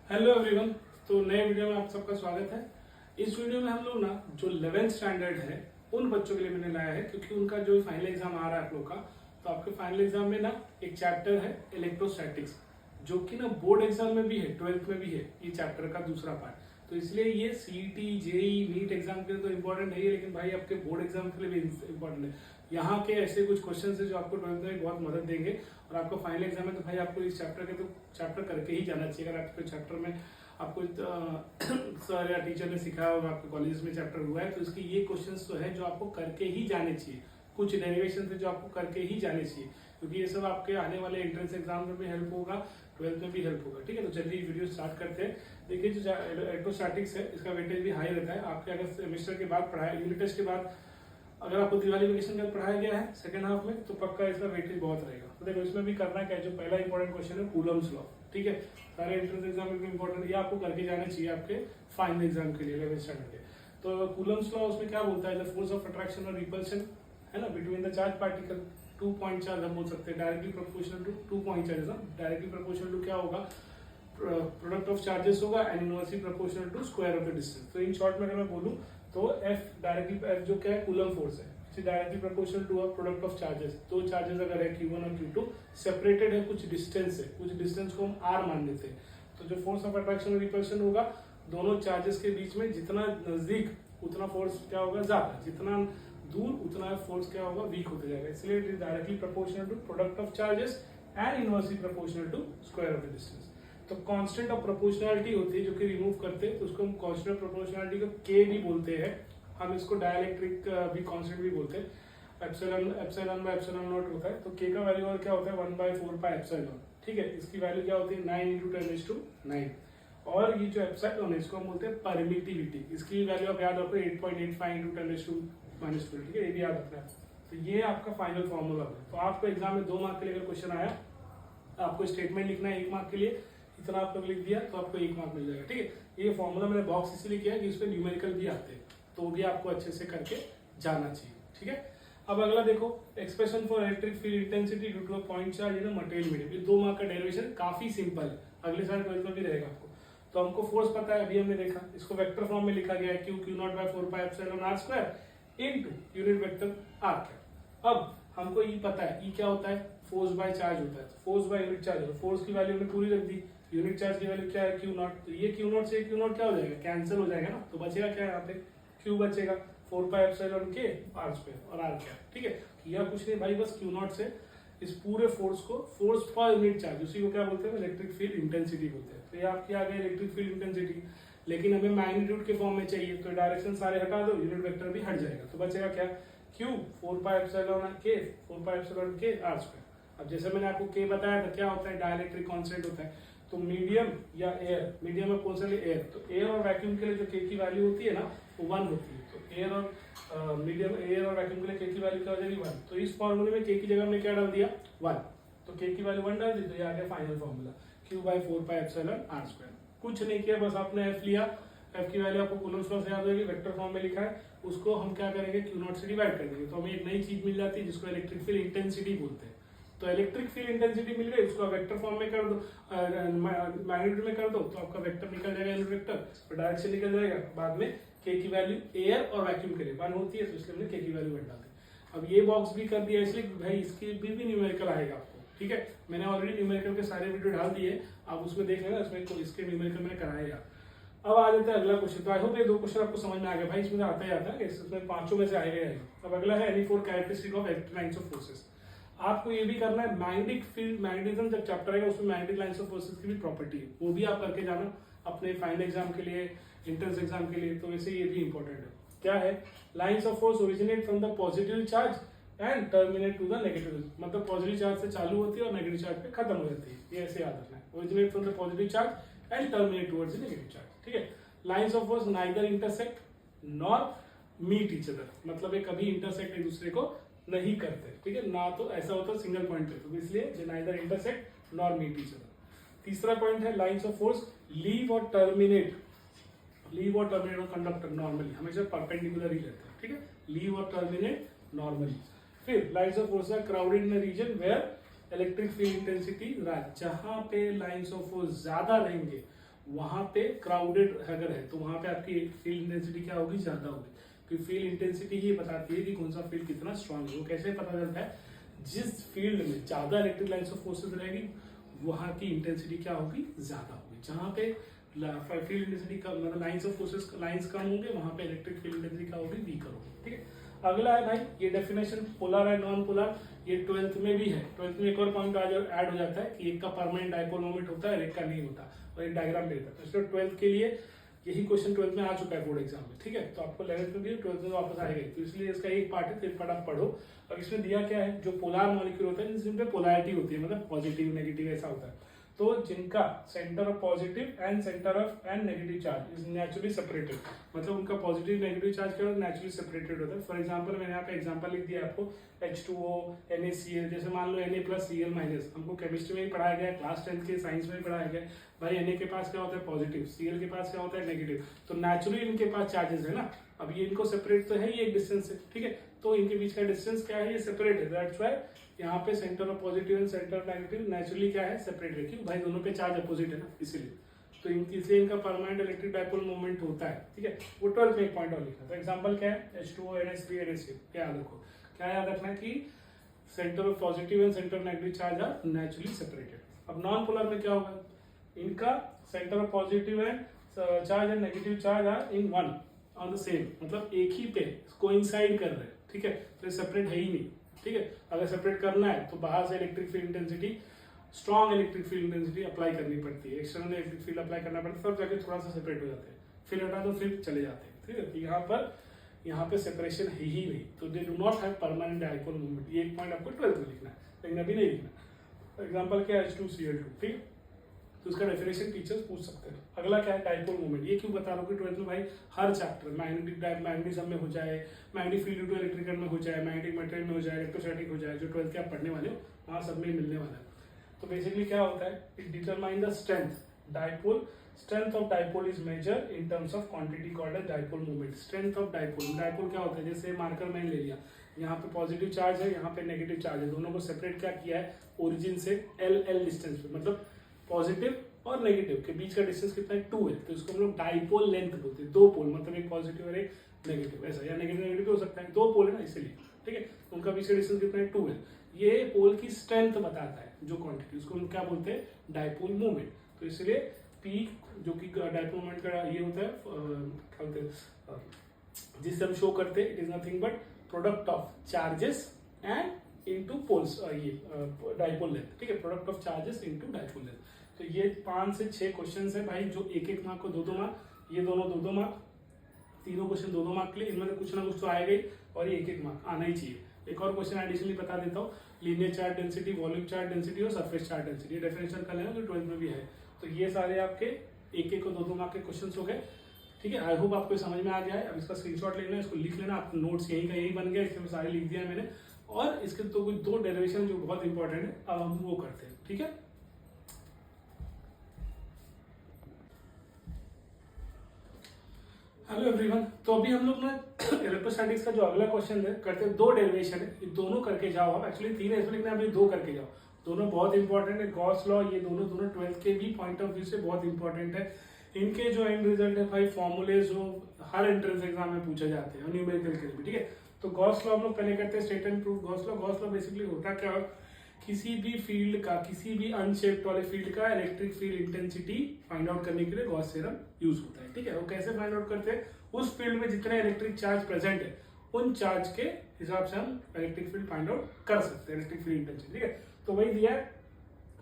Hello everyone. तो नए video में आप सबका स्वागत है। इस वीडियो में हम लोग ना जो 11th स्टैंडर्ड है उन बच्चों के लिए मैंने लाया है, क्योंकि उनका जो फाइनल एग्जाम आ रहा है आप लोग का। तो आपके फाइनल एग्जाम में ना एक चैप्टर है इलेक्ट्रोस्टैटिक्स, जो कि ना बोर्ड एग्जाम में भी है, 12th में भी है ये चैप्टर का दूसरा पार्ट। तो इसलिए ये सीईटी, जेई, नीट एग्जाम के लिए तो इम्पोर्टेंट नहीं है, लेकिन भाई आपके बोर्ड एग्जाम के लिए भी इम्पोर्टेंट है। यहाँ के ऐसे कुछ क्वेश्चन है जो आपको 12th में बहुत मदद देंगे, और आपको फाइनल एग्जाम में तो भाई आपको इस चैप्टर करके ही जाना चाहिए। अगर आपके चैप्टर में आपको सर या टीचर ने सिखाया और आपके कॉलेज में चैप्टर हुआ है, तो इसके ये क्वेश्चंस तो है जो आपको करके ही जाने चाहिए। कुछ डेरिवेशन है जो आपको करके ही जाने चाहिए, क्योंकि ये सब आपके आने वाले एंट्रेंस एग्जाम में भी हेल्प होगा, 12th में भी हेल्प होगा। ठीक है, तो चलिए वीडियो स्टार्ट करते हैं। देखिए, जो इलेक्ट्रोस्टैटिक्स है इसका वेटेज भी हाई रहता है। आपके अगर सेमेस्टर के बाद पढ़ाया, यूनिट टेस्ट के बाद अगर आपको दिवाली वेकेशन का पढ़ाया गया है सेकंड हाफ में, तो पक्का इसका वेटेज बहुत रहेगा। तो देखो, इसमें भी करना क्या है, जो पहला इंपॉर्टेंट क्वेश्चन है कूलम्स लॉ। ठीक है, सारे एंट्रेंस एग्जाम में इंपॉर्टेंट, ये आपको करके जाना चाहिए आपके फाइनल एग्जाम के लिए 11th स्टैंडर्ड के। तो कूलम्स लॉ उसमें क्या बोलता है, द फोर्स ऑफ अट्रैक्शन और रिपल्शन है ना between the charge particle, 2 point charge हम बोल सकते हैं, directly proportional to 2 point charge. Directly proportional to क्या होगा, प्रोडक्ट ऑफ चार्जेस होगा, and inversely proportional to square of the distance. तो इन शॉर्ट में अगर मैं बोलूं तो एफ डायरेक्टली, एफ जो क्या है कूलम फोर्स है, directly proportional to a product of charges. दो चार्जेस अगर है Q1 और Q2, सेपरेटेड है कुछ डिस्टेंस से, कुछ डिस्टेंस को हम R मान लेते हैं। तो जो फोर्स ऑफ अट्रैक्शन और रिपल्शन होगा दोनों चार्जेस के बीच में, जितना नजदीक उतना फोर्स क्या होगा ज्यादा, जितना दूर उतना फोर्स क्या होगा वीक होते जाएगा। इसलिए it is directly proportional to product of charges and inversely proportional to square of the distance. तो कांस्टेंट ऑफ प्रोपोर्शनलिटी होती है जो कि रिमूव करते हैं, तो उसको हम कांस्टेंट ऑफ प्रोपोर्शनलिटी को K भी बोलते हैं। हम इसको डाइलेक्ट्रिक भी कांस्टेंट भी बोलते हैं। एप्सिलॉन बाय एप्सिलॉन नॉट होता है। तो K का वैल्यू और क्या होता है 1/4 पाई एप्सिलॉन। ठीक है, इसकी वैल्यू क्या होती है 9 × 10⁹ और ये जो एप्सिलॉन है इसको हम बोलते हैं परमिटिविटी। इसकी वैल्यू आप याद रखो 8.85 × 10⁻²। ठीक है, ये भी याद रखना है। तो ये आपका फाइनल फॉर्मूला है। तो आपको एग्जाम में 2 मार्क के लिए अगर क्वेश्चन आया, आपको स्टेटमेंट लिखना है 1 मार्क के लिए, इतना आप लोग लिख दिया तो आपको 1 मार्क मिल जाएगा। ठीक है, ये फॉर्मूला मैंने बॉक्स इसलिए किया कि इसमें न्यूमेरिकल भी आते हैं, तो भी आपको अच्छे से करके जाना चाहिए। ठीक है, अब अगला देखो, expression for electric field intensity due to a point charge in a material medium. ये 2 मार्क का डेरिवेशन काफी सिंपल है, अगले साल 12th में भी रहेगा आपको। तो हमको फोर्स पता है, अभी हमने देखा, इसको वेक्टर फॉर्म में लिखा गया है Q0/4πε² into unit vector r। अब हमको ये पता है, ये क्या होता है, फोर्स बाय चार्ज होता है। Force by unit charge, force की वैल्यू हमने पूरी रख दी, यूनिट चार्ज की वैल्यू क्या है Q0। तो ये Q0 से Q0 क्या हो जाएगा, कैंसिल हो जाएगा ना। तो बचेगा क्या यहाँ पे, Q बचेगा 4πε² r² और r क्या। ठीक है, किया कुछ नहीं भाई, बस Q0 से इस पूरे फोर्स को, फोर्स पर यूनिट चार्ज, उसी को क्या बोलते हैं, इलेक्ट्रिक फील्ड इंटेंसिटी बोलते हैं। तो ये आपकी आ गई इलेक्ट्रिक फील्ड इंटेंसिटी। लेकिन हमें मैग्नीट्यूड के फॉर्म में चाहिए, तो डायरेक्शन सारे हटा दो, यूनिट वेक्टर भी हट जाएगा। तो बचेगा क्या, Q 4πε² r²। अब जैसे मैंने आपको K बताया था, क्या होता है, डाइलेक्ट्रिक कांस्टेंट होता है। तो मीडियम या एयर, मीडियम में कौन सा एयर, तो एयर और वैक्यूम के लिए जो K की वैल्यू होती है ना वो 1 होती है। तो एयर और मीडियम, एयर और वैक्यूम के लिए K की वैल्यू क्या हो जाएगी 1। तो इस फॉर्मूले में K की जगह हमने क्या डाल दिया 1, तो K की वैल्यू 1 डाल दी, तो ये आ गया फाइनल फॉर्मूला Q/4πε² कुछ नहीं किया, बस आपने F लिया, F की वैल्यू आपको कूलम्स लॉ से याद होगी, वेक्टर फॉर्म में लिखा है, उसको हम क्या करेंगे Q0 से डिवाइड कर देंगे, तो हमें एक नई चीज मिल जाती है जिसको इलेक्ट्रिक फील्ड इंटेंसिटी बोलते हैं। तो इलेक्ट्रिक फील्ड इंटेंसिटी मिल गई, उसको वेक्टर फॉर्म में कर दो, मैग्नीट्यूड में कर दो, तो आपका वेक्टर निकल जाएगा, यूनिट वेक्टर, तो डायरेक्शन निकल जाएगा। बाद में K की वैल्यू एयर और वैक्यूम के लिए 1 होती है, तो इसलिए हमने K की वैल्यू 1 डाल दी। अब ये बॉक्स भी कर दिया इसलिए भाई इसकी भी न्यूमेरिकल आएगा आपको। ठीक है, मैंने ऑलरेडी न्यूमेरिकल के सारे वीडियो डाल दिए, आप उसमें देख लेना, इसमें इसके न्यूमेरिकल मैंने कराया। अब आ जाता है अगला क्वेश्चन। तो आई होप ये 2 क्वेश्चन आपको समझ में आ गया भाई, इसमें आता ही आता है, इसमें 5 में से आएगा। अब अगला है any 4 characteristic of electric lines of forces. आपको ये भी करना है, मैग्नेटिक फील्ड, मैग्नेटिज्म जब चैप्टर आएगा उसमें मैग्नेटिक लाइंस ऑफ फोर्सेस की भी प्रॉपर्टी है, वो भी आप करके जाना अपने फाइनल एग्जाम के लिए, एंट्रेंस एग्जाम के लिए। तो वैसे ये भी इंपॉर्टेंट है। क्या है, lines of force originate from the positive charge and terminate to the negative. मतलब पॉजिटिव चार्ज से चालू होती है और नेगेटिव चार्ज पे खत्म हो जाती है, ये ऐसे याद रखना है, originate from the positive charge and terminate towards the negative charge. ठीक है, lines of force neither intersect nor meet each other, मतलब ये कभी इंटरसेक्ट एक दूसरे को नहीं करते। ठीक है, ना तो ऐसा होता है सिंगल पॉइंट पे, तो इसलिए they neither intersect nor meet each other. तीसरा पॉइंट है लाइंस ऑफ फोर्स लीव और टर्मिनेट ऑन कंडक्टर नॉर्मली, हमेशा परपेंडिकुलर ही रहते हैं। ठीक है, लीव और टर्मिनेट नॉर्मली। फिर lines of force are crowded in a region where electric field intensity rise, जहां पे लाइंस ऑफ फोर्स ज्यादा रहेंगे वहां पे क्राउडेड अगर है तो वहां पे आपकी फील्ड इंटेंसिटी क्या होगी, ज्यादा होगी। क्योंकि फील्ड इंटेंसिटी ही बताती है कि कौन सा फील्ड कितना स्ट्रांग है। वो कैसे पता चलता है, जिस फील्ड में ज्यादा इलेक्ट्रिक लाइन्स ऑफ फोर्सेस रहेगी वहां की इंटेंसिटी क्या होगी, ज्यादा होगी। जहां पे फील्ड इंटेंसिटी का मतलब लाइन्स ऑफ फोर्सेस लाइन्स कम होंगे वहां पे इलेक्ट्रिक फील्ड इंटेंसिटी क्या होगी, वीकर होगी। ठीक है, अगला है भाई ये डेफिनेशन पोलर है नॉन पोलर, ये 12th में भी है। 12th में एक और पॉइंट ऐड हो जाता है कि एक का परमानेंट डाइपोल मोमेंट होता है और एक का नहीं होता, और एक डायग्राम देता है। तो इसलिए 12th के लिए यही क्वेश्चन 12th में आ चुका है बोर्ड एग्जाम में। ठीक है, तो आपको 11th में भी 12th में वापस आएगा, तो इसलिए इसका एक पार्ट है, फिर आप पढ़ो। और इसमें दिया क्या है, जो पोलर मॉलिक्यूल होता है जिसमें पोलैरिटी होती है, मतलब पॉजिटिव नेगेटिव ऐसा होता है, तो जिनका centre of positive and centre of and negative charge is naturally separated, मतलब उनका पॉजिटिव नेगेटिव चार्ज क्या नेचुरली सेपरेटेड होता है। फॉर एग्जांपल मैंने यहाँ पे एग्जांपल लिख दिया आपको H2O NaCl, जैसे मान लो Na+Cl-, हमको केमिस्ट्री में ही पढ़ाया गया, क्लास 10 के साइंस में भी पढ़ाया गया। भाई Na के पास क्या होता है, पॉजिटिव, Cl के पास क्या होता है, नेगेटिव, तो नेचुरली इनके पास चार्जेस है ना। अब ये इनको सेपरेट तो है ही एक डिस्टेंस से, ठीक है, तो इनके बीच का डिस्टेंस क्या है, ये सेपरेट है। दैट्स व्हाई यहाँ पे centre of positive and centre of negative naturally क्या है, सेपरेट है। क्यों भाई, दोनों पे चार्ज अपोजिट है ना, इसीलिए। तो इसलिए इनका परमानेंट इलेक्ट्रिक डाइपोल मोमेंट होता है। ठीक है, वो 12th में एक पॉइंट और लिखा था। एग्जांपल क्या है, H2O NH3 NH3, क्या याद रखो, क्या याद रखना है कि centre of positive and centre of negative charge are naturally separated. अब नॉन पोलर में क्या होगा, इनका centre of positive and charge and negative charge are in one on the same, मतलब एक ही पे कोइंसाइड कर रहे हैं। ठीक है, तो सेपरेट है ही नहीं। ठीक है, अगर सेपरेट करना है तो बाहर से electric field intensity, strong electric field intensity apply करनी पड़ती है, एक्सटर्नल इलेक्ट्रिक फील्ड अप्लाई करना पड़ता है, तब जाके थोड़ा सा सेपरेट हो जाते हैं। फिर हटा दो, फिर चले जाते हैं। ठीक है, तो यहाँ पे सेपरेशन है ही नहीं, तो they do not have permanent dipole moment. ये एक पॉइंट आपको 12th में लिखना है, लेकिन अभी नहीं लिखना। एग्जांपल क्या है, H2Cl2, ठीक है, तो उसका डेफिनेशन टीचर्स पूछ सकते हैं। अगला क्या है, डाइपोल मोमेंट। ये क्यों बता रहा हूँ कि 12th में भाई हर चैप्टर मैग्नेटिज्म में हो जाए, मैग्नेटिक फील्ड टू इलेक्ट्रिकल में हो जाए, मैग्नेटिक मटेरियल में हो जाए, इलेक्ट्रोस्टैटिक हो जाए, जो 12th के आप पढ़ने वाले हो वहाँ सब में मिलने वाला है। तो बेसिकली क्या होता है, it determine the strength dipole, strength of dipole is measure in terms of quantity called as dipole moment. Strength of dipole, dipole क्या होता है, जैसे मार्कर मैंने ले लिया, यहाँ पे पॉजिटिव चार्ज है, यहाँ पे नेगेटिव चार्ज है, दोनों को सेपरेट क्या किया है, ओरिजिन से L डिस्टेंस पे, मतलब पॉजिटिव और नेगेटिव के बीच का डिस्टेंस कितना है, 2 है, तो इसको हम लोग डाइपोल लेंथ बोलते हैं। दो पोल, मतलब एक पॉजिटिव और एक नेगेटिव, ऐसा, या नेगेटिव नेगेटिव हो सकता है, दो पोल है ना इसलिए। ठीक है, उनका बीच का डिस्टेंस कितना है, 2 है। ये पोल की स्ट्रेंथ बताता है, जो क्वांटिटी, उसको हम क्या बोलते हैं, डाइपोल मोमेंट। तो इसलिए पी जो कि डाइपोल मोमेंट का ये होता है, क्या बोलते हैं, जिससे हम शो करते हैं, it is nothing but product of charges and into poles, ये डाइपोल लेंथ। ठीक है, product of charges into dipole length. तो ये 5 से 6 क्वेश्चन है भाई, जो एक एक मार्क को 2-2 मार्क, ये दोनों 2-2 मार्क, तीनों क्वेश्चन 2-2 मार्क के लिए, इनमें कुछ ना कुछ तो आएगा ही, और ये 1-1 मार्क आना ही चाहिए। एक और क्वेश्चन एडिशनली बता देता हूँ, linear charge density, volume charge density और सरफेस चार्ज डेंसिटी, डेफिनेशन का लेना जो 12th में भी है। तो ये सारे आपके एक एक को 2-2 मार्क के क्वेश्चन हो गए। ठीक है, आई होप आपको समझ में आ गया है। अब इसका स्क्रीनशॉट लेना है, इसको लिख लेना, आपको नोट्स यही का यही बन गया, इसमें सारे लिख दिया मैंने। और इसके तो कोई 2 डेरिवेशन जो बहुत इंपॉर्टेंट है, अब हम वो करते हैं। ठीक है, हेलो एवरीवन, तो अभी हम लोग ना इलेक्ट्रोस्टैटिक्स का जो अगला क्वेश्चन है करते हैं, 2 डेरिवेशन है, ये दोनों करके जाओ आप। एक्चुअली 3 है इसमें, लेकिन अभी 2 करके जाओ, दोनों बहुत इंपॉर्टेंट है। गॉस लॉ, ये दोनों 12th के भी पॉइंट ऑफ व्यू से बहुत इंपॉर्टेंट है। इनके जो एंड रिजल्ट है भाई, फॉर्मूले जो हर एंट्रेंस एग्जाम में पूछे जाते हैं, न्यूमेरिकल के लिए भी। ठीक है, तो गॉस लॉ हम लोग पहले करते हैं, state and proof Gauss law. Gauss law basically होता क्या, किसी भी फील्ड का, किसी भी अनशेप्ड वाले फील्ड का electric field intensity find out करने के लिए गॉस थ्योरम यूज होता है। ठीक है, वो कैसे फाइंड आउट करते हैं, उस फील्ड में जितने इलेक्ट्रिक चार्ज प्रेजेंट है उन चार्ज के हिसाब से हम इलेक्ट्रिक फील्ड फाइंड आउट कर सकते हैं, इलेक्ट्रिक फील्ड इंटेंसिटी। ठीक है, तो वही दिया है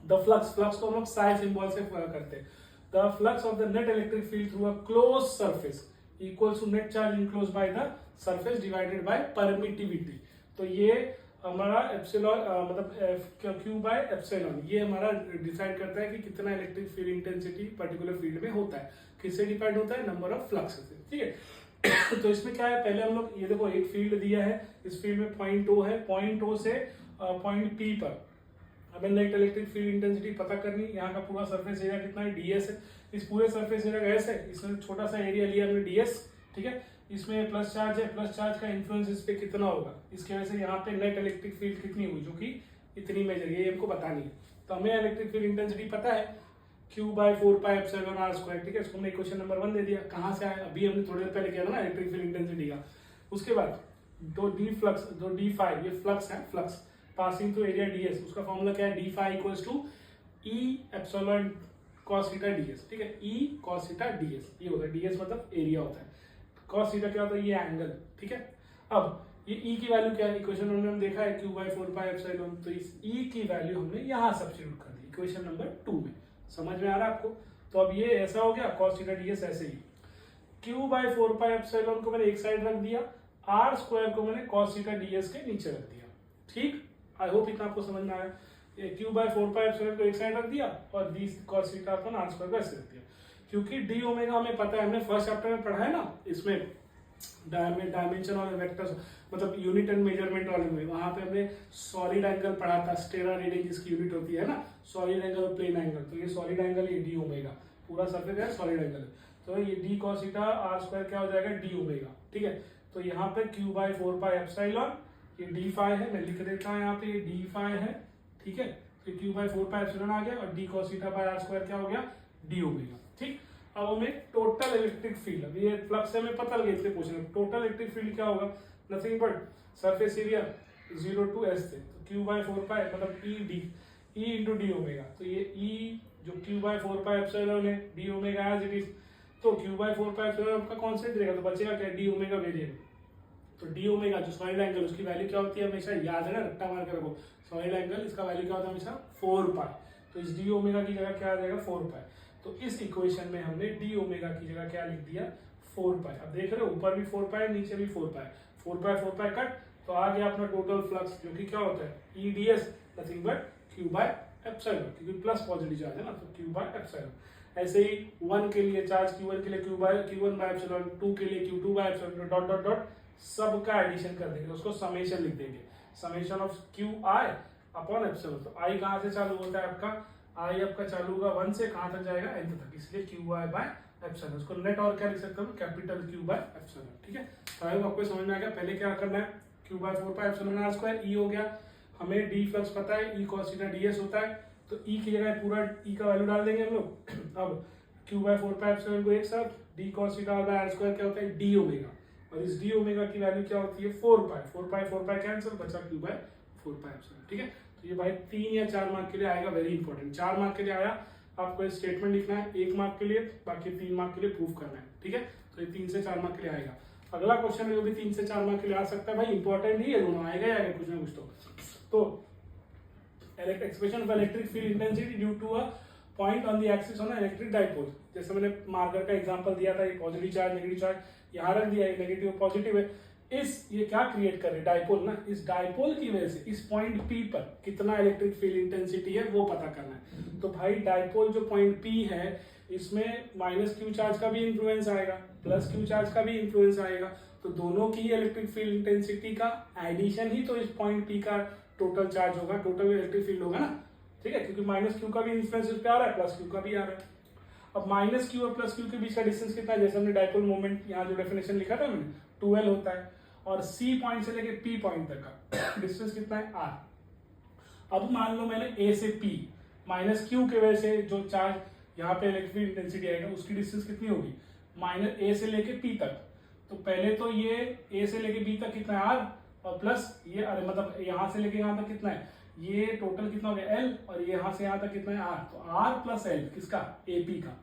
द फ्लक्स, फ्लक्स को हम लोग साई सिंबल से करते हैं। The flux of the net electric field through a close surface equals to net charge enclosed by the surface divided by permittivity. तो ये हमारा एप्सिलॉन, मतलब क्यू बाय एप्सिलॉन, ये हमारा डिसाइड करता है कि कितना electric field intensity particular field में होता है। किससे डिपेंड होता है, नंबर ऑफ फ्लक्स से। ठीक है, तो इसमें क्या है, पहले हम लोग ये देखो, एक फील्ड दिया है, इस फील्ड में पॉइंट O है, पॉइंट O से पॉइंट P पर हमें नेट इलेक्ट्रिक फील्ड इंटेंसिटी पता करनी। यहाँ का पूरा सरफेस एरिया कितना है, ds है। इस पूरे सरफेस एरिया का S है, इसमें छोटा सा एरिया लिया हमने ds। ठीक है, इसमें प्लस चार्ज है, प्लस चार्ज का इन्फ्लुएंस इस पे कितना होगा, इसकी वजह से यहाँ पे नेट इलेक्ट्रिक फील्ड कितनी हुई, जो कि इतनी मेजर, ये हमको बतानी है। तो हमें इलेक्ट्रिक फील्ड इंटेंसिटी पता है क्यू बाय 4πε/r², ठीक है। इसको हमने इक्वेशन नंबर 1 दे दिया। कहाँ से आया? अभी हमने थोड़ी देर पहले किया था ना इलेक्ट्रिक फील्ड इंटेंसिटी का। उसके बाद दो डी फाई, ये फ्लक्स है, flux passing through area ds, उसका फॉर्मूला क्या है? D phi equals to E epsilon cos theta ds, ठीक है। ई cos थीटा ds, ये होता है, ds मतलब एरिया होता है, cos थीटा क्या होता है? ये एंगल, ठीक है। अब ये e की वैल्यू क्या है? इक्वेशन में हमने देखा है q/4πε, तो इस e की वैल्यू हमने यहाँ सब्स्टिट्यूट कर दी इक्वेशन नंबर 2 में। समझ में आ रहा है आपको? तो अब ये ऐसा हो गया, cos थीटा ds ऐसे ही, q/4πε को मैंने एक साइड रख दिया, r² को मैंने cos थीटा ds के नीचे रख दिया, ठीक। आई होप इतना आपको समझ में आया। q/4πε को एक साइड रख दिया और दी cos थीटा अपन r² को ऐसे रख दिया, क्योंकि डी ओमेगा हमें पता है, हमने फर्स्ट चैप्टर में पढ़ा है ना, इसमें डायमेंशन और वेक्टर्स, मतलब यूनिट एंड मेजरमेंट वाले में, वहां पे हमने सॉलिड एंगल पढ़ा था, स्टेरा रीडिंग जिसकी यूनिट होती है ना, सॉलिड एंगल और प्लेन एंगल। तो ये सॉलिड एंगल, ये डी ओमेगा, पूरा सर्फेस है सॉलिड एंगल, तो ये डी cos थीटा r² क्या हो जाएगा? डी ओमेगा, ठीक है। तो यहाँ पे q/4πε, ये डी फाई है, मैं लिख देता हूँ यहाँ पे, ये डी फाई है, ठीक है। तो q/4πε आ गया और D cos theta by r² क्या हो गया? डी ओमेगा, ठीक। अब हमें टोटल इलेक्ट्रिक फील्ड, अब ये फ्लक्स हमें पता लगे इसलिए पूछ रहे हैं, टोटल इलेक्ट्रिक फील्ड क्या होगा? Nothing but surface area 0 to s थे, तो q/4π मतलब e इंटू डी ओमेगा, तो ये e जो q/4πε है, d omega as it is, तो q/4πε आपका कांस्टेंट रहेगा, तो बचेगा क्या? D omega variable. तो डी ओमेगा जो सॉलिड एंगल, उसकी वैल्यू क्या होती है? हमेशा याद है ना, रट्टा मार के रखो, सॉलिड एंगल इसका वैल्यू क्या होता है? हमेशा 4π। तो इस डी ओमेगा की जगह क्या आ जाएगा? 4π। तो इस इक्वेशन में हमने डी ओमेगा की जगह क्या लिख दिया? 4π। अब देख रहे हो, ऊपर भी 4π है, नीचे भी 4π, 4π कट, तो आ गया अपना टोटल फ्लक्स, जो कि क्या होता है? E D S, nothing but q/ε, क्योंकि प्लस पॉजिटिव चार्ज है ना, तो q/ε। ऐसे ही 1 के लिए चार्ज, q1 के लिए q1/ε, 2 के लिए q2/ε, डॉट डॉट डॉट, सबका एडिशन कर देंगे, उसको समेशन लिख देंगे, समेशन ऑफ qi/ε। तो i कहाँ से चालू होता है आपका? i आपका चालू होगा 1 से, कहाँ तक जाएगा? nth तक, इसलिए qi/ε। उसको नेट और क्या लिख सकते हो? कैपिटल q/ε, ठीक है। तो आई होप आपको समझ में आ गया। पहले क्या करना है? q/4πε r² e हो गया, हमें डी फ्लक्स पता है, e cos थीटा ds होता है, तो e की जगह पूरा e का वैल्यू डाल देंगे हम लोग। अब q/4πε को एक साथ, डी cos थीटा r² क्या होता है? डी ओमेगा, और इस डी ओमेगा की वैल्यू क्या होती है? 4π कैंसिल, बचा q/4πε, ठीक है। तो ये भाई 3 या 4 मार्क के लिए आएगा, वेरी इंपॉर्टेंट। 4 मार्क के लिए आया, आपको स्टेटमेंट लिखना है, 1 मार्क के लिए, बाकी 3 मार्क के लिए प्रूफ करना है, ठीक है। तो ये 3 से 4 मार्क के लिए आएगा। अगला क्वेश्चन जो भी 3 से 4 मार्क के लिए आ सकता है भाई, इंपॉर्टेंट ही है, दोनों आएगा या कुछ ना कुछ। तो expression of electric field intensity due to a point on the axis on electric dipole, जैसे मैंने मार्कर का एग्जांपल दिया था, ये पॉजिटिव चार्ज नेगेटिव चार्ज यहाँ रख दिया है, नेगेटिव पॉजिटिव है, ये क्या क्रिएट कर रहे हैं? डाइपोल ना, इस डाइपोल की वजह से इस पॉइंट P पर कितना इलेक्ट्रिक फील्ड इंटेंसिटी है वो पता करना है। तो भाई डाइपोल जो पॉइंट P है, इसमें -q चार्ज का भी इंफ्लुएंस आएगा, +q चार्ज का भी इंफ्लुएंस आएगा, तो दोनों की इलेक्ट्रिक फील्ड इंटेंसिटी का एडिशन ही तो इस पॉइंट P का टोटल चार्ज होगा, टोटल इलेक्ट्रिक फील्ड होगा ना, ठीक है। क्योंकि -q का भी इंफ्लुएंस इस पे आ रहा है, +q का भी आ रहा है। अब -q और +q के बीच का डिस्टेंस कितना है? जैसे हमने डाइपोल मोमेंट यहाँ जो डेफिनेशन लिखा था मैंने, 2l होता है, और C पॉइंट से लेके P पॉइंट तक का डिस्टेंस कितना है? r। अब मान लो मैंने A से P, -q के वजह से जो चार्ज यहाँ पे इलेक्ट्रिक इंटेंसिटी आएगा, उसकी डिस्टेंस कितनी होगी? A से लेके P तक। तो पहले तो ये A से लेके B तक कितना है? r, और प्लस ये, अरे मतलब यहाँ से लेके यहाँ तक कितना है? ये टोटल कितना हो गया? l, और ये यहाँ से यहाँ तक कितना है? r। तो r + l किसका? AP का।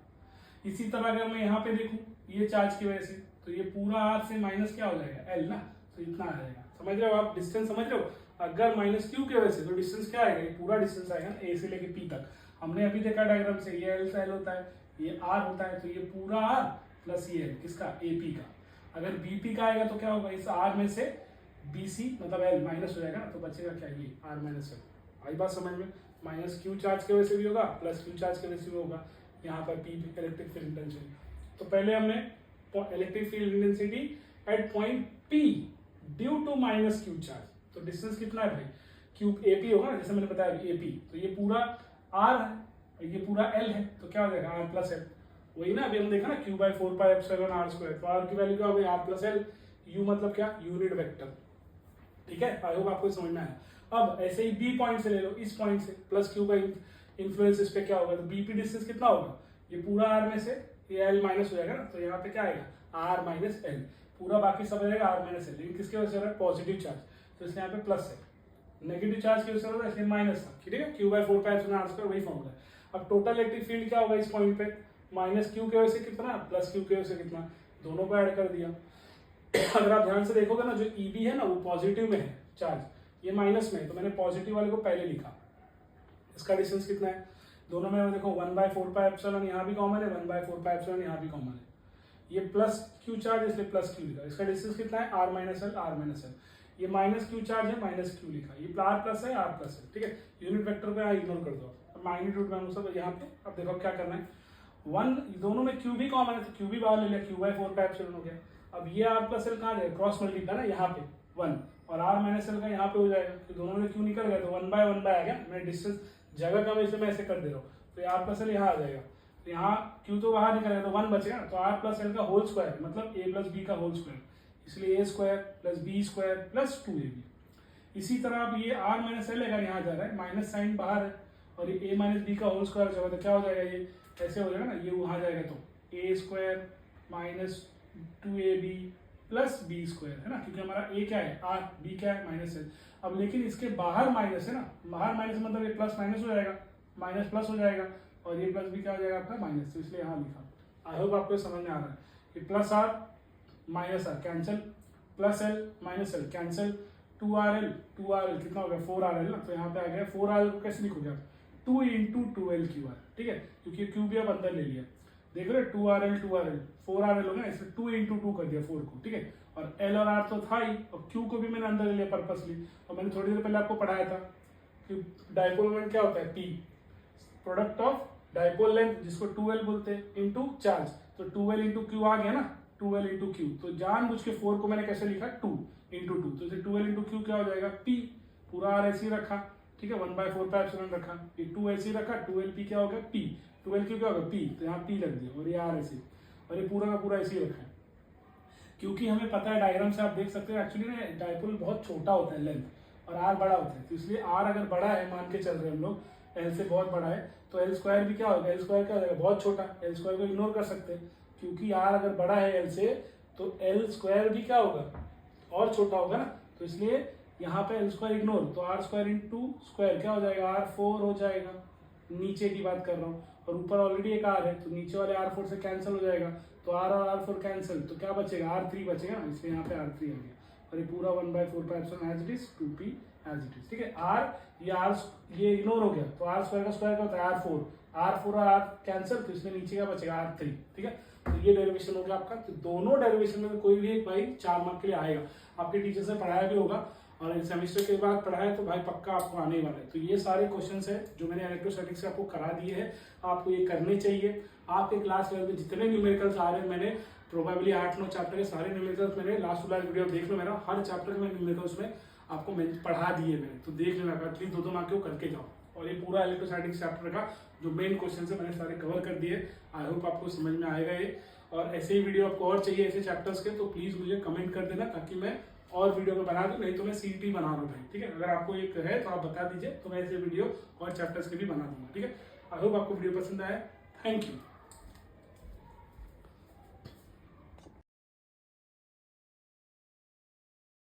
इसी तरह अगर मैं यहाँ पे देखूं, ये चार्ज की वजह से, तो ये पूरा r से माइनस क्या हो जाएगा? l ना, तो इतना आ जाएगा। समझ रहे हो आप? डिस्टेंस समझ रहे हो? अगर -q की वजह से, तो डिस्टेंस क्या आएगा? ये पूरा डिस्टेंस आएगा ना, A से लेके P तक। हमने अभी देखा डायग्राम से, ये l से l होता है, ये r होता है, तो ये पूरा r प्लस ये l किसका? AP का। अगर BP का आएगा तो क्या होगा? इस r में से BC मतलब l माइनस हो जाएगा, तो बचेगा क्या? ये r - l। आई बात समझ में? -q चार्ज की वजह से भी होगा, +q चार्ज की वजह से भी होगा। यहाँ पर P इलेक्ट्रिक फील्ड इंटेंसिटी। तो पहले हमने electric field intensity at point P due to -q charge, तो डिस्टेंस कितना है भाई? q AP होगा ना, जैसे मैंने बताया AP, तो ये पूरा r है, ये पूरा l है, तो क्या हो जाएगा? r + l। वही ना अभी हम देखा ना, q/4πε r², तो r की वैल्यू क्या हो गई? r + l। u मतलब क्या? यूनिट वेक्टर, ठीक है। आई होप आपको समझ में आया। अब ऐसे ही B पॉइंट से ले लो, इस पॉइंट से +q का इन्फ्लुएंस इस पे क्या होगा, तो बीपी डिस्टेंस कितना होगा, ये पूरा आर में से ये एल माइनस हो जाएगा ना, तो यहाँ पे क्या आएगा आर माइनस एल, पूरा बाकी सब हो जाएगा आर माइनस एल, लेकिन किसके वजह से हो रहा है पॉजिटिव चार्ज, तो इसलिए यहाँ पे प्लस है, नेगेटिव चार्ज की वजह से हो रहा है इसलिए माइनस था, ठीक है, क्यू बाई 4 आर स्क्वायर वही फॉर्मूला है। अब टोटल इलेक्ट्रिक फील्ड क्या होगा इस पॉइंट पे, माइनस क्यू की वजह से कितना प्लस क्यू की वजह से कितना, दोनों को ऐड कर दिया। अगर आप ध्यान से देखोगे ना, जो ईबी है ना वो पॉजिटिव में है चार्ज, ये माइनस में है, तो मैंने पॉजिटिव वाले को पहले लिखा। इसका डिस्टेंस कितना है दोनों में, देखो 1/4πε यहाँ भी कॉमन है, 1/4πε यहाँ भी कॉमन है, ये प्लस क्यू चार्ज इसलिए प्लस क्यू लिखा। इसका डिस्टेंस कितना है आर माइनस एल, ये माइनस क्यू चार्ज है माइनस क्यू लिखा, ये आर प्लस है आर प्लस है, ठीक है। यूनिट वेक्टर को यहाँ इग्नोर कर दो, मैग्नीट्यूड में सब यहाँ पे। अब देखो क्या करना है, 1 दोनों में क्यू भी कॉमन है तो क्यू भी बाहर ले लिया, q/4πε हो गया। अब ये आर प्लस एल कहाँ जाएगा, क्रॉस मल्टीप्लाई ना यहाँ पे 1 और आर माइनस एल का यहाँ पे हो जाएगा, तो दोनों में क्यू निकल गया तो 1/1 आ गया, मैं डिस्टेंस जगह कम है इसलिए मैं ऐसे कर दे रहा हूँ, तो आर प्लस एल यहाँ आ जाएगा, तो यहाँ क्यू तो बाहर निकल गया तो 1 बचेगा, तो आर प्लस एल का होल स्क्वायर मतलब a प्लस बी का होल स्क्वायर, इसलिए a square plus b square plus 2ab। इसी तरह अब ये आर माइनस एल अगर यहाँ जा रहा है, माइनस साइन बाहर है और ये a माइनस बी का होल स्क्वायर जगह, तो क्या हो जाएगा, ये ऐसे हो जाएगा ना, ये वहाँ जाएगा तो a square minus 2ab plus b square है ना, क्योंकि हमारा a क्या है आर, b क्या है माइनस एल। अब लेकिन इसके बाहर माइनस है ना, बाहर माइनस मतलब ये प्लस माइनस हो जाएगा, माइनस प्लस हो जाएगा और ये प्लस भी क्या हो जाएगा आपका माइनस, तो इसलिए यहाँ लिखा। आई होप आपको समझ में आ रहा है, ये plus r minus r cancel, plus l minus l cancel, 2rl कितना हो गया 4rl ना, तो यहाँ पे आ गया 4rl को कैसे लिखोगे आप, 2 × 2l/QR, ठीक है, क्योंकि क्यू भी आप अंदर ले लिया, देख रहे 2rl 4rl हो गया, इसलिए 2 × 2 कर दिया 4 को, ठीक है, और एल और आर तो था ही, और क्यू को भी मैंने अंदर ले लिया पर्पसली। और मैंने थोड़ी देर पहले आपको पढ़ाया था कि डाइपोल मोमेंट क्या होता है, P product of dipole length जिसको 2l बोलते हैं इनटू चार्ज, तो 2l × q आ गया ना, 2l × q, तो जानबूझ के 4 को मैंने कैसे लिखा 2 × 2, तो इसे 2l × q क्या हो जाएगा p, पूरा r ऐसे ही रखा, ठीक है, 1/4πε रखा, ये 2 ऐसे ही रखा, 2lp क्या हो गया p, 2lq क्या होगा p, तो यहाँ p लग दिया, और ये r ऐसे, और ये पूरा का पूरा ऐसे ही रखा है, क्योंकि हमें पता है डायग्राम से आप देख सकते हो एक्चुअली ना डाइपोल बहुत छोटा होता है लेंथ और आर बड़ा होता है, तो इसलिए आर अगर बड़ा है, मान के चल रहे हैं हम लोग एल से बहुत बड़ा है, तो एल स्क्वायर भी क्या होगा, एल स्क्वायर क्या हो जाएगा बहुत छोटा, एल स्क्वायर को इग्नोर कर सकते हैं, क्योंकि आर अगर बड़ा है एल से तो एल स्क्वायर भी क्या होगा और छोटा होगा ना, तो इसलिए यहाँ पे एल स्क्वायर इग्नोर, तो आर स्क्वायर इंटू स्क्वायर क्या हो जाएगा r4 हो जाएगा, नीचे की बात कर रहा हूँ, और ऊपर ऑलरेडी एक r है तो नीचे वाले r4 से कैंसिल हो जाएगा, तो r और r4 कैंसिल, तो क्या बचेगा r3 बचेगा, इसलिए यहाँ पे r3 आ गया, और ये पूरा 1/4πε as it is 2p as it is, ठीक है। ये इग्नोर हो गया, तो r स्क्वायर का स्क्वायर क्या होता है r4 और r कैंसिल, तो इसमें नीचे क्या बचेगा r3, ठीक है। तो ये डेरिवेशन हो गया आपका, तो दोनों डेरिवेशन में कोई भी एक भाई 4 मार्क के लिए आएगा, आपके टीचर से पढ़ाया भी होगा और सेमेस्टर के बाद पढ़ाया तो भाई पक्का आपको आने वाला है। तो ये सारे क्वेश्चंस है जो मैंने इलेक्ट्रोस्टैटिक्स से आपको करा दिए हैं, आपको ये करने चाहिए। आपके क्लास लेवल में जितने न्यूमेरिकल्स आ रहे हैं, मैंने प्रोबेबली 8-9 चैप्टर के सारे न्यूमेरिकल्स मैंने लास्ट वीडियो देख लो मेरा, हर चैप्टर के मैं न्यूमेरिकल्स में आपको पढ़ा दिए मैंने, तो देख लेना, एटलीस्ट 2-2 मार्क को करके जाओ। और ये पूरा इलेक्ट्रोस्टैटिक्स चैप्टर का जो मेन क्वेश्चन है मैंने सारे कवर कर दिए। आई होप आपको समझ में आएगा ये, और ऐसे ही वीडियो आपको और चाहिए ऐसे चैप्टर्स के तो प्लीज मुझे कमेंट कर देना, ताकि मैं और वीडियो को बना दूं, नहीं तो मैं सीटी बना रहा हूँ भाई, ठीक है। अगर आपको एक है तो आप बता दीजिए, तो मैं ऐसे वीडियो और चैप्टर्स के भी बना दूंगा, ठीक है। आई होप आपको वीडियो पसंद आया, थैंक यू।